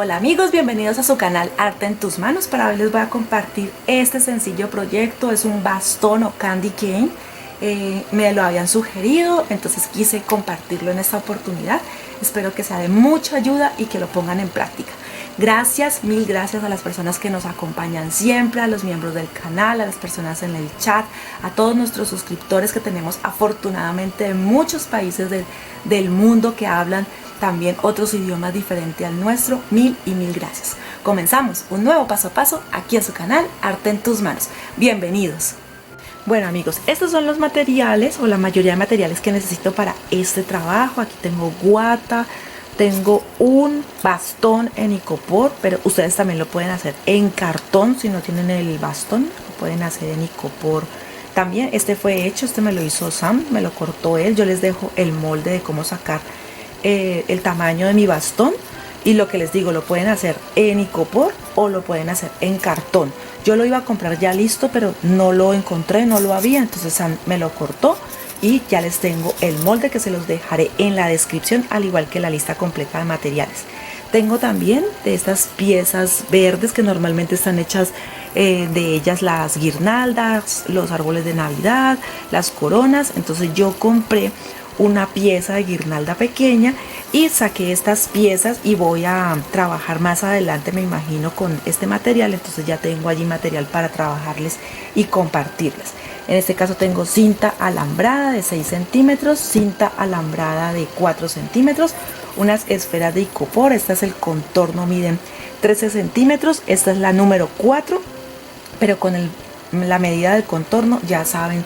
Hola amigos, bienvenidos a su canal Arte en tus manos. Para hoy les voy a compartir este sencillo proyecto. Es un bastón o candy cane. Me lo habían sugerido, entonces quise compartirlo en esta oportunidad. Espero que sea de mucha ayuda y que lo pongan en práctica. Gracias, mil gracias a las personas que nos acompañan siempre, a los miembros del canal, a las personas en el chat, a todos nuestros suscriptores que tenemos afortunadamente de muchos países del mundo que hablan también otros idiomas diferentes al nuestro. Mil y mil gracias. Comenzamos un nuevo paso a paso aquí en su canal Arte en tus manos. Bienvenidos. Bueno amigos, estos son los materiales o la mayoría de materiales que necesito para este trabajo. Aquí tengo guata, tengo un bastón en icopor, pero ustedes también lo pueden hacer en cartón si no tienen el bastón, lo pueden hacer en icopor. También este fue hecho, este me lo hizo Sam, me lo cortó él. Yo les dejo el molde de cómo sacar el tamaño de mi bastón. Y lo que les digo, lo pueden hacer en icopor o lo pueden hacer en cartón. Yo lo iba a comprar ya listo, pero no lo encontré, no lo había, entonces Sam me lo cortó y ya les tengo el molde que se los dejaré en la descripción, al igual que la lista completa de materiales. Tengo también de estas piezas verdes que normalmente están hechas de ellas las guirnaldas, los árboles de Navidad, las coronas. Entonces yo compré una pieza de guirnalda pequeña y saqué estas piezas y voy a trabajar más adelante, me imagino, con este material. Entonces ya tengo allí material para trabajarles y compartirles. En este caso tengo cinta alambrada de 6 centímetros, cinta alambrada de 4 centímetros, unas esferas de icopor. Esta es el contorno, miden 13 centímetros, esta es la número 4, pero con la medida del contorno ya saben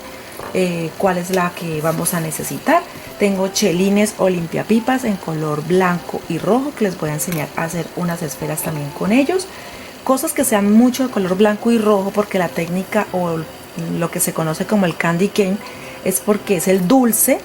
cuál es la que vamos a necesitar. Tengo chelines o limpiapipas en color blanco y rojo que les voy a enseñar a hacer unas esferas también con ellos. Cosas que sean mucho de color blanco y rojo, porque la técnica o lo que se conoce como el candy cane es porque es el dulce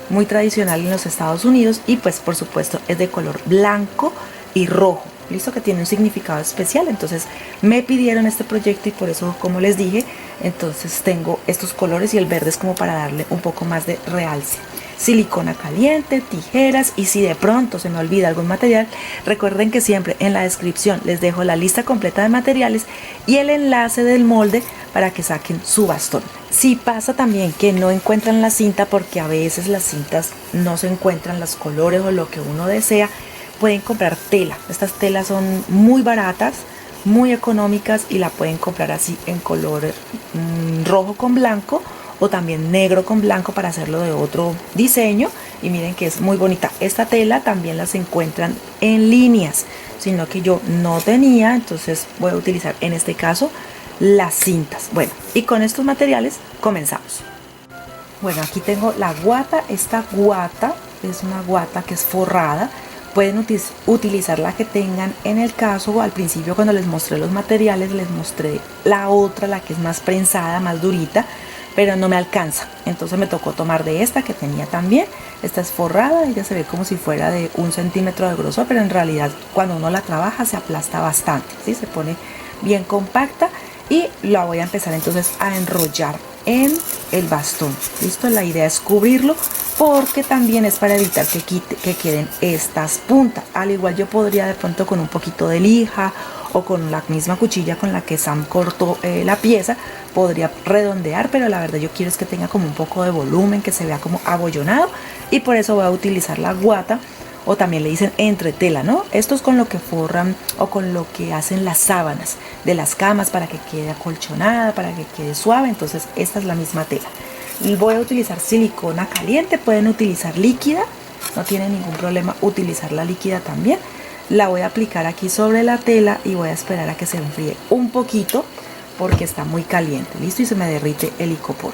muy tradicional en los Estados Unidos y pues por supuesto es de color blanco y rojo. Listo, que tiene un significado especial. Entonces me pidieron este proyecto y por eso, como les dije, entonces tengo estos colores y el verde es como para darle un poco más de realce. Silicona caliente, tijeras, y si de pronto se me olvida algún material, recuerden que siempre en la descripción les dejo la lista completa de materiales y el enlace del molde para que saquen su bastón. Si pasa también que no encuentran la cinta, porque a veces las cintas no se encuentran los colores o lo que uno desea, pueden comprar tela. Estas telas son muy baratas, muy económicas y la pueden comprar así en color rojo con blanco o también negro con blanco para hacerlo de otro diseño. Y miren que es muy bonita. Esta tela también las encuentran en líneas, sino que yo no tenía, entonces voy a utilizar en este caso las cintas. Bueno, y con estos materiales comenzamos. Bueno, aquí tengo la guata. Esta guata es una guata que es forrada. Pueden utilizar la que tengan. En el caso, al principio cuando les mostré los materiales, les mostré la otra, la que es más prensada, más durita, pero no me alcanza. Entonces me tocó tomar de esta que tenía también. Esta es forrada, ella se ve como si fuera de 1 centímetro de grosor, pero en realidad cuando uno la trabaja se aplasta bastante, ¿sí? Se pone bien compacta y la voy a empezar entonces a enrollar en el bastón. Listo, la idea es cubrirlo porque también es para evitar que queden estas puntas. Al igual yo podría de pronto con un poquito de lija o con la misma cuchilla con la que Sam cortó la pieza, podría redondear, pero la verdad yo quiero es que tenga como un poco de volumen, que se vea como abollonado, y por eso voy a utilizar la guata, o también le dicen entretela, ¿no? Esto es con lo que forran o con lo que hacen las sábanas de las camas para que quede acolchonada, para que quede suave. Entonces esta es la misma tela. Voy a utilizar silicona caliente, pueden utilizar líquida, no tiene ningún problema utilizar la líquida también. La voy a aplicar aquí sobre la tela y voy a esperar a que se enfríe un poquito porque está muy caliente. Listo, y se me derrite el icopor.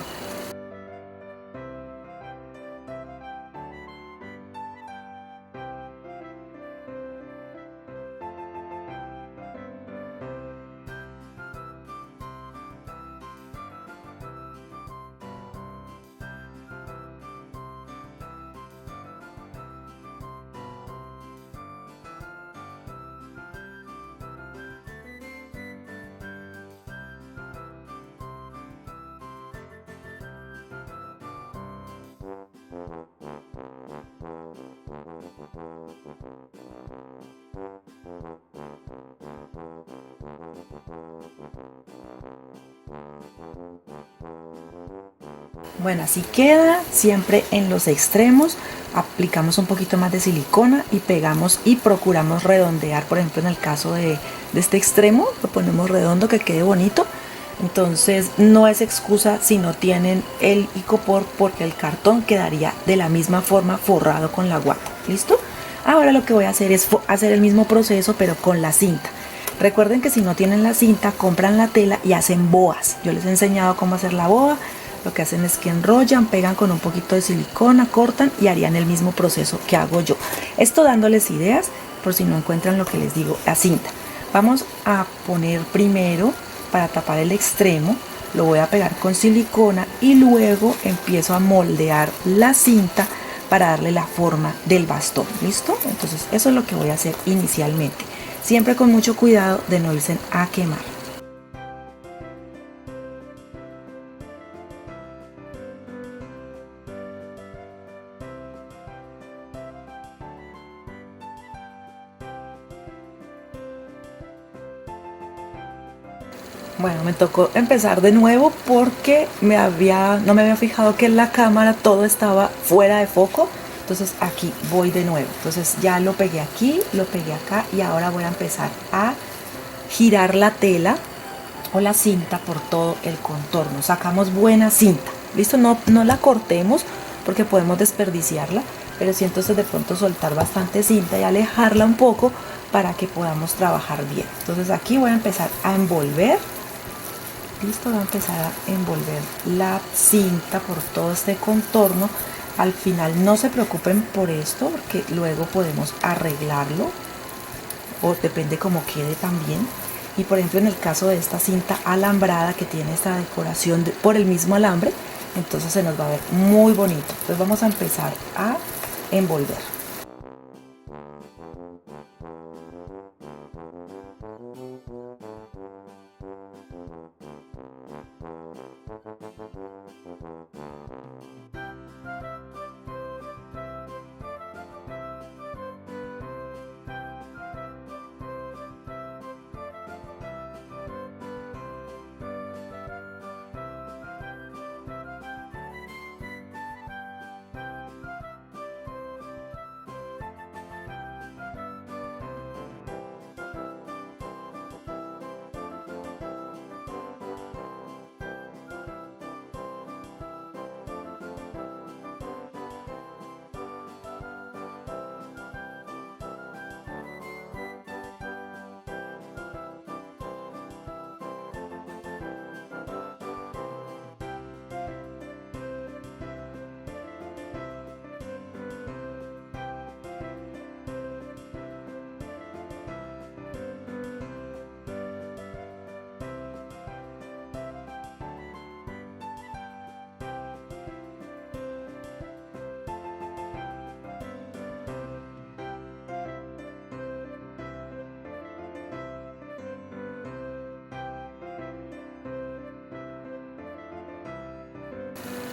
Bueno, así queda. Siempre en los extremos aplicamos un poquito más de silicona y pegamos y procuramos redondear. Por ejemplo, en el caso de este extremo lo ponemos redondo, que quede bonito. Entonces no es excusa si no tienen el icopor, porque el cartón quedaría de la misma forma forrado con la guata. ¿Listo? Ahora lo que voy a hacer es hacer el mismo proceso pero con la cinta. Recuerden que si no tienen la cinta, compran la tela y hacen boas. Yo les he enseñado cómo hacer la boa. Lo que hacen es que enrollan, pegan con un poquito de silicona, cortan y harían el mismo proceso que hago yo. Esto dándoles ideas por si no encuentran lo que les digo, la cinta. Vamos a poner primero, para tapar el extremo, lo voy a pegar con silicona y luego empiezo a moldear la cinta para darle la forma del bastón. ¿Listo? Entonces eso es lo que voy a hacer inicialmente. Siempre con mucho cuidado de no irse a quemar. Bueno, me tocó empezar de nuevo porque no me había fijado que en la cámara todo estaba fuera de foco. Entonces aquí voy de nuevo. Entonces ya lo pegué aquí, lo pegué acá y ahora voy a empezar a girar la tela o la cinta por todo el contorno. Sacamos buena cinta. ¿Listo? No la cortemos porque podemos desperdiciarla, pero sí, entonces de pronto soltar bastante cinta y alejarla un poco para que podamos trabajar bien. Entonces aquí voy a empezar a envolver. Listo, voy a empezar a envolver la cinta por todo este contorno. Al final no se preocupen por esto, porque luego podemos arreglarlo, o depende cómo quede también. Y por ejemplo, en el caso de esta cinta alambrada que tiene esta decoración por el mismo alambre, entonces se nos va a ver muy bonito. Entonces vamos a empezar a envolver.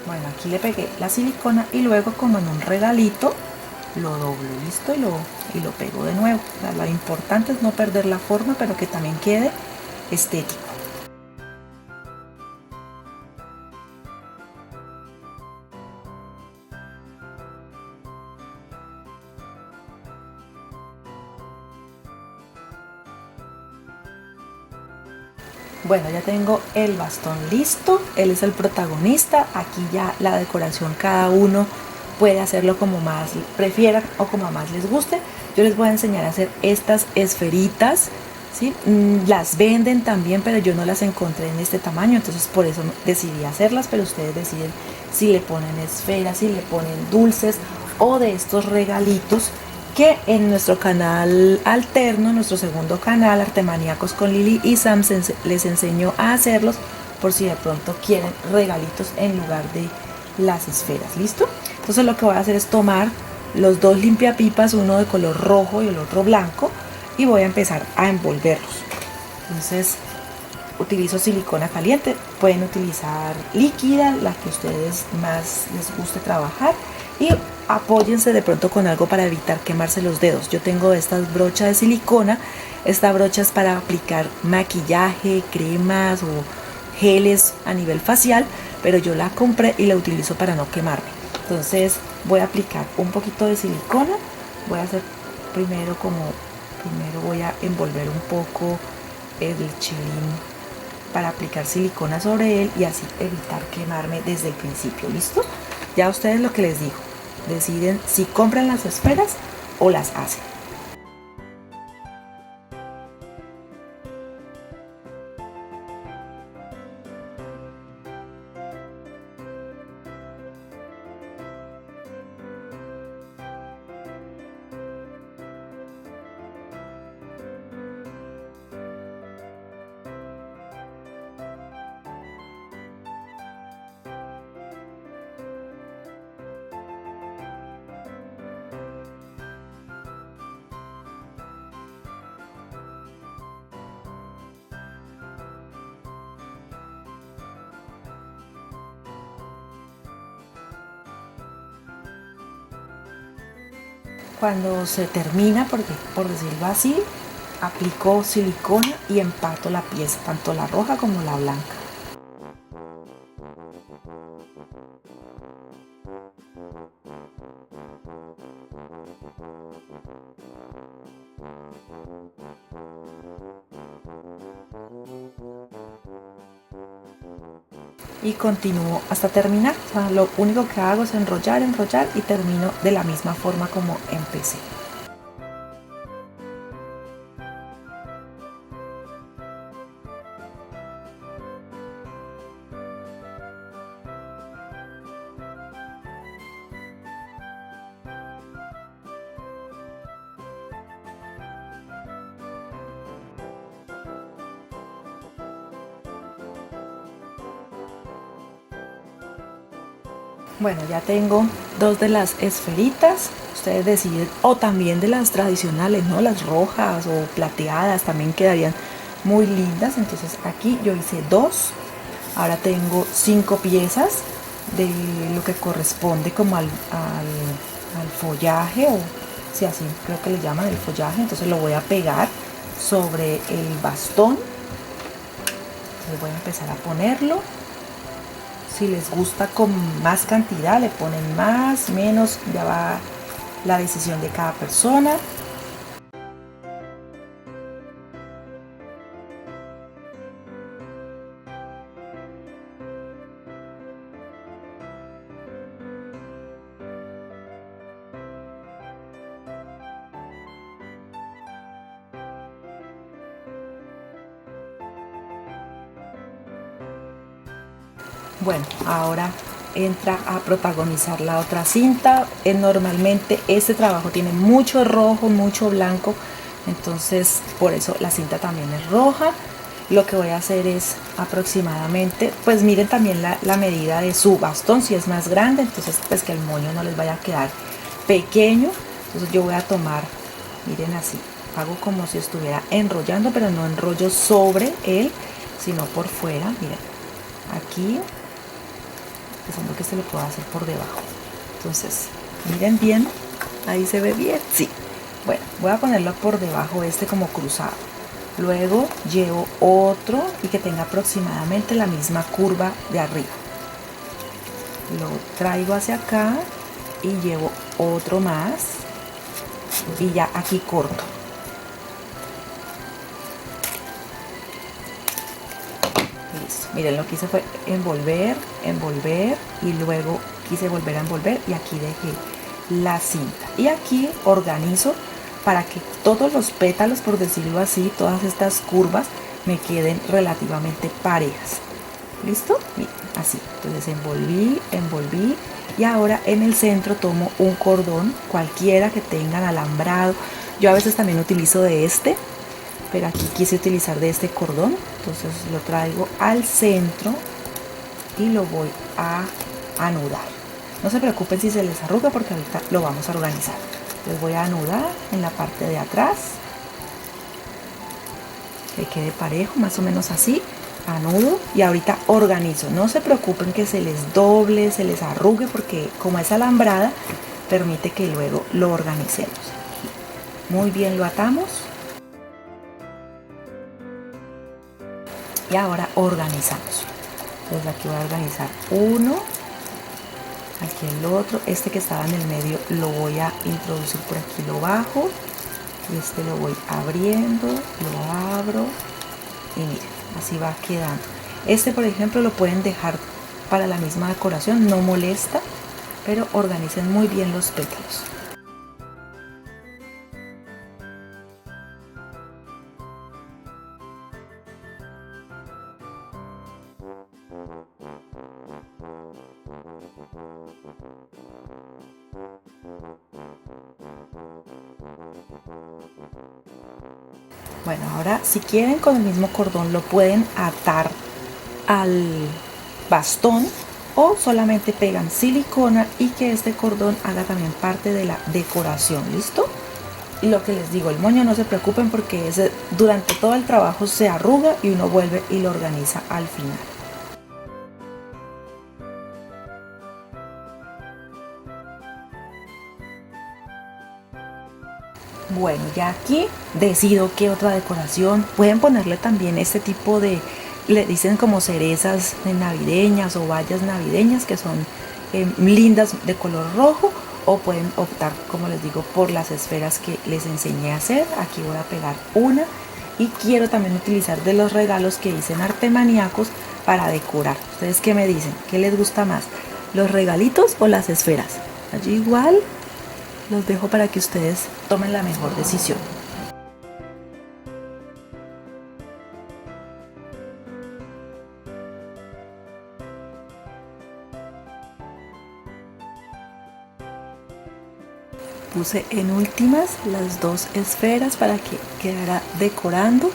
Bueno, aquí le pegué la silicona y luego, como en un regalito, lo doblo. Listo, y lo pego de nuevo. O sea, lo importante es no perder la forma, pero que también quede estético. Bueno, ya tengo el bastón listo, él es el protagonista. Aquí ya la decoración cada uno puede hacerlo como más prefieran o como más les guste. Yo les voy a enseñar a hacer estas esferitas, ¿sí? Las venden también, pero yo no las encontré en este tamaño, entonces por eso decidí hacerlas, pero ustedes deciden si le ponen esferas, si le ponen dulces o de estos regalitos que en nuestro canal alterno, nuestro segundo canal, Artemaníacos con Lili y Sam, les enseño a hacerlos por si de pronto quieren regalitos en lugar de las esferas. ¿Listo? Entonces lo que voy a hacer es tomar los dos limpiapipas, uno de color rojo y el otro blanco, y voy a empezar a envolverlos. Entonces utilizo silicona caliente, pueden utilizar líquida, la que a ustedes más les guste trabajar, y apóyense de pronto con algo para evitar quemarse los dedos. Yo tengo estas brochas de silicona. Esta brocha es para aplicar maquillaje, cremas o geles a nivel facial, pero yo la compré y la utilizo para no quemarme. Entonces voy a aplicar un poquito de silicona. Voy a hacer primero voy a envolver un poco el chilín para aplicar silicona sobre él y así evitar quemarme desde el principio. ¿Listo? Ya ustedes lo que les digo, deciden si compran las esferas o las hacen. Cuando se termina, por decirlo así, aplico silicona y empato la pieza, tanto la roja como la blanca. Y continúo hasta terminar. O sea, lo único que hago es enrollar y termino de la misma forma como empecé. Bueno, ya tengo dos de las esferitas. Ustedes deciden, o también de las tradicionales, ¿no? Las rojas o plateadas también quedarían muy lindas. Entonces aquí yo hice dos. Ahora tengo 5 piezas de lo que corresponde como al follaje, o si así creo que le llaman el follaje. Entonces lo voy a pegar sobre el bastón. Entonces voy a empezar a ponerlo. Si les gusta con más cantidad, le ponen más, menos, ya va la decisión de cada persona. Bueno, ahora entra a protagonizar la otra cinta. Normalmente este trabajo tiene mucho rojo, mucho blanco, entonces por eso la cinta también es roja. Lo que voy a hacer es aproximadamente, pues miren también la medida de su bastón, si es más grande, entonces pues que el moño no les vaya a quedar pequeño. Entonces yo voy a tomar, miren así, hago como si estuviera enrollando, pero no enrollo sobre él, sino por fuera. Miren, aquí pensando que se lo puedo hacer por debajo. Entonces miren bien, ahí se ve bien, sí. Bueno, voy a ponerlo por debajo como cruzado. Luego llevo otro y que tenga aproximadamente la misma curva de arriba. Lo traigo hacia acá y llevo otro más y ya aquí corto. Listo. Miren, lo que hice fue envolver y luego quise volver a envolver y aquí dejé la cinta. Y aquí organizo para que todos los pétalos, por decirlo así, todas estas curvas me queden relativamente parejas. ¿Listo? Miren, así. Entonces envolví y ahora en el centro tomo un cordón, cualquiera que tengan alambrado. Yo a veces también utilizo de este, pero aquí quise utilizar de este cordón. Entonces lo traigo al centro y lo voy a anudar. No se preocupen si se les arruga porque ahorita lo vamos a organizar. Les voy a anudar en la parte de atrás, que quede parejo, más o menos así. Anudo y ahorita organizo. No se preocupen que se les doble, se les arrugue, porque como es alambrada, permite que luego lo organicemos. Muy bien, lo atamos. Y ahora organizamos. Entonces aquí voy a organizar uno, aquí el otro. Este que estaba en el medio lo voy a introducir por aquí, lo bajo. Y este lo voy abriendo, lo abro. Y miren, así va quedando. Este, por ejemplo, lo pueden dejar para la misma decoración, no molesta, pero organicen muy bien los pétalos. Bueno, ahora si quieren con el mismo cordón lo pueden atar al bastón o solamente pegan silicona y que este cordón haga también parte de la decoración. ¿Listo? Y lo que les digo, el moño no se preocupen porque durante todo el trabajo se arruga y uno vuelve y lo organiza al final. Bueno, ya aquí decido qué otra decoración. Pueden ponerle también este tipo de, le dicen como cerezas navideñas o bayas navideñas que son lindas de color rojo, o pueden optar, como les digo, por las esferas que les enseñé a hacer. Aquí voy a pegar una y quiero también utilizar de los regalos que hice en Artemaníacos para decorar. ¿Ustedes qué me dicen? ¿Qué les gusta más? ¿Los regalitos o las esferas? Allí igual los dejo para que ustedes tomen la mejor decisión. Puse en últimas las dos esferas para que quedara decorando.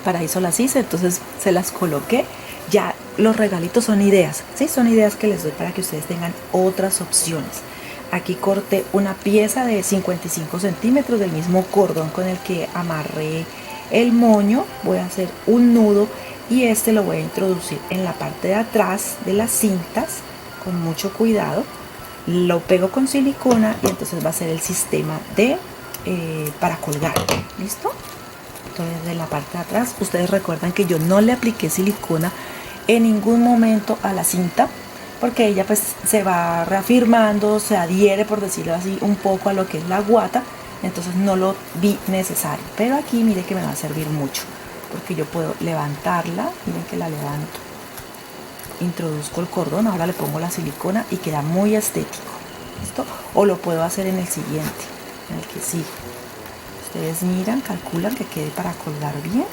Para eso las hice, entonces se las coloqué. Ya los regalitos son ideas, ¿sí? Son ideas que les doy para que ustedes tengan otras opciones. Aquí corté una pieza de 55 centímetros del mismo cordón con el que amarré el moño. Voy a hacer un nudo y este lo voy a introducir en la parte de atrás de las cintas con mucho cuidado. Lo pego con silicona y entonces va a ser el sistema de para colgar. ¿Listo? Entonces de la parte de atrás, ustedes recuerdan que yo no le apliqué silicona en ningún momento a la cinta, porque ella pues se va reafirmando, se adhiere, por decirlo así, un poco a lo que es la guata, entonces no lo vi necesario. Pero aquí mire que me va a servir mucho, porque yo puedo levantarla, miren que la levanto, introduzco el cordón, ahora le pongo la silicona y queda muy estético. ¿Listo? O lo puedo hacer en el siguiente, en el que sigue. Ustedes miran, calculan que quede para colgar bien,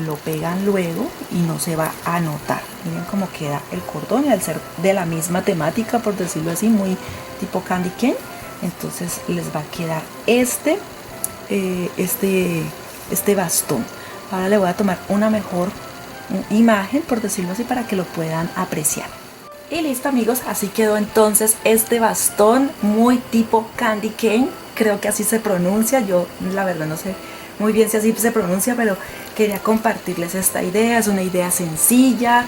lo pegan luego y no se va a notar. Miren cómo queda el cordón, y al ser de la misma temática, por decirlo así, muy tipo candy cane, entonces les va a quedar este bastón. Ahora le voy a tomar una mejor imagen, por decirlo así, para que lo puedan apreciar. Y listo, amigos, así quedó entonces este bastón muy tipo candy cane. Creo que así se pronuncia, yo la verdad no sé muy bien si así se pronuncia, pero quería compartirles esta idea. Es una idea sencilla,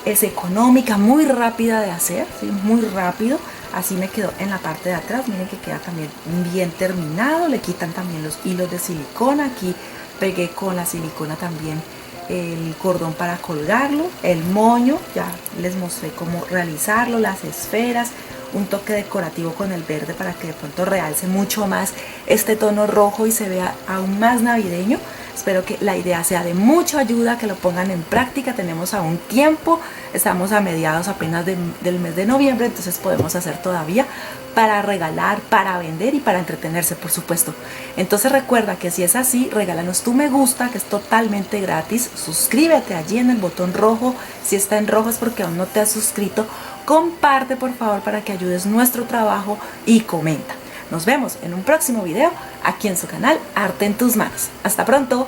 es económica, muy rápida de hacer, ¿sí? Muy rápido. Así me quedó en la parte de atrás, miren que queda también bien terminado. Le quitan también los hilos de silicona. Aquí pegué con la silicona también el cordón para colgarlo, el moño, ya les mostré cómo realizarlo, las esferas, un toque decorativo con el verde para que de pronto realce mucho más este tono rojo y se vea aún más navideño. Espero que la idea sea de mucha ayuda, que lo pongan en práctica. Tenemos aún tiempo, estamos a mediados apenas del mes de noviembre, entonces podemos hacer todavía para regalar, para vender y para entretenerse, por supuesto. Entonces recuerda que si es así, regálanos tu me gusta, que es totalmente gratis. Suscríbete allí en el botón rojo. Si está en rojo es porque aún no te has suscrito. Comparte, por favor, para que ayudes nuestro trabajo, y comenta. Nos vemos en un próximo video aquí en su canal Arte en tus Manos. Hasta pronto.